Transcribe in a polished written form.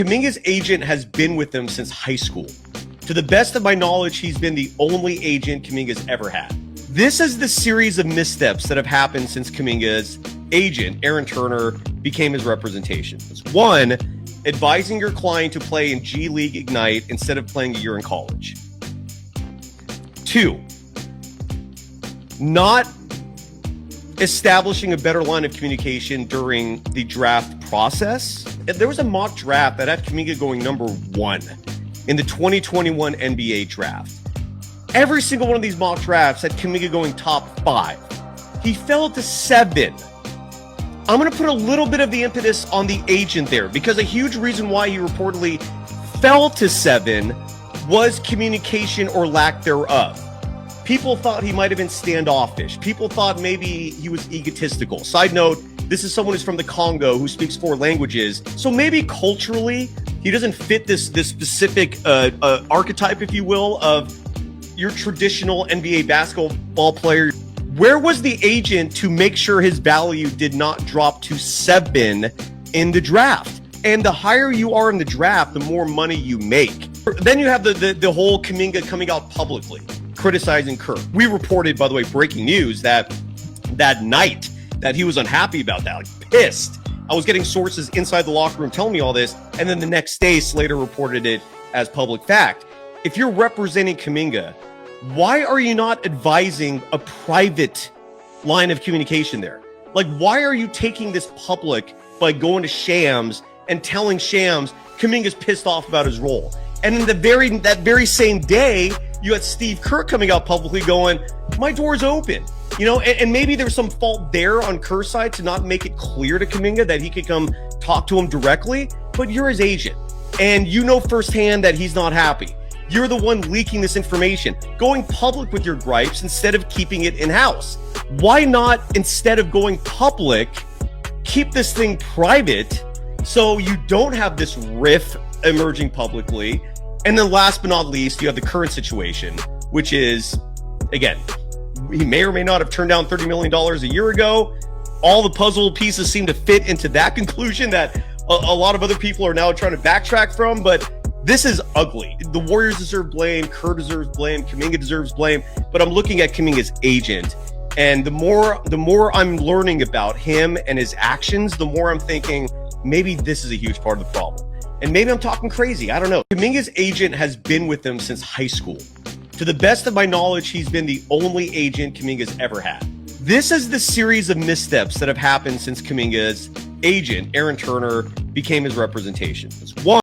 Kuminga's agent has been with him since high school. To the best of my knowledge, he's been the only agent Kuminga's ever had. This is the series of missteps that have happened since Kuminga's agent, Aaron Turner, became his representation. One, advising your client to play in G League Ignite instead of playing a year in college. Two, not establishing a better line of communication during the draft process. There was a mock draft that had Kuminga going number 1 in the 2021 NBA draft. Every single one of these mock drafts had Kuminga going top 5. He fell to 7. I'm going to put a little bit of the impetus on the agent there, because a huge reason why he reportedly fell to 7 was communication or lack thereof. People thought he might have been standoffish. People thought maybe he was egotistical. Side note, this is someone who's from the Congo who speaks 4 languages. So maybe culturally, he doesn't fit this specific archetype, if you will, of your traditional NBA basketball player. Where was the agent to make sure his value did not drop to 7 in the draft? And the higher you are in the draft, the more money you make. Then you have the whole Kuminga coming out publicly, criticizing Kerr. We reported, by the way, breaking news, that night that he was unhappy about that, like pissed. I was getting sources inside the locker room telling me all this, and then the next day, Slater reported it as public fact. If you're representing Kuminga, why are you not advising a private line of communication there? Like, why are you taking this public by going to Shams and telling Shams Kuminga's pissed off about his role? And in that very same day, you had Steve Kerr coming out publicly going, my door's open. You know, and maybe there's some fault there on Kerr's side to not make it clear to Kuminga that he could come talk to him directly, but you're his agent. And you know firsthand that he's not happy. You're the one leaking this information, going public with your gripes instead of keeping it in-house. Why not, instead of going public, keep this thing private so you don't have this riff emerging publicly? And then last but not least, you have the current situation, which is, again, he may or may not have turned down $30 million a year ago. All the puzzle pieces seem to fit into that conclusion that a lot of other people are now trying to backtrack from, but this is ugly. The Warriors deserve blame, Kerr deserves blame, Kuminga deserves blame, but I'm looking at Kuminga's agent, and the more I'm learning about him and his actions, the more I'm thinking maybe this is a huge part of the problem. And maybe I'm talking crazy, I don't know. Kuminga's agent has been with him since high school. To the best of my knowledge, he's been the only agent Kuminga's ever had. This is the series of missteps that have happened since Kuminga's agent, Aaron Turner, became his representation. One,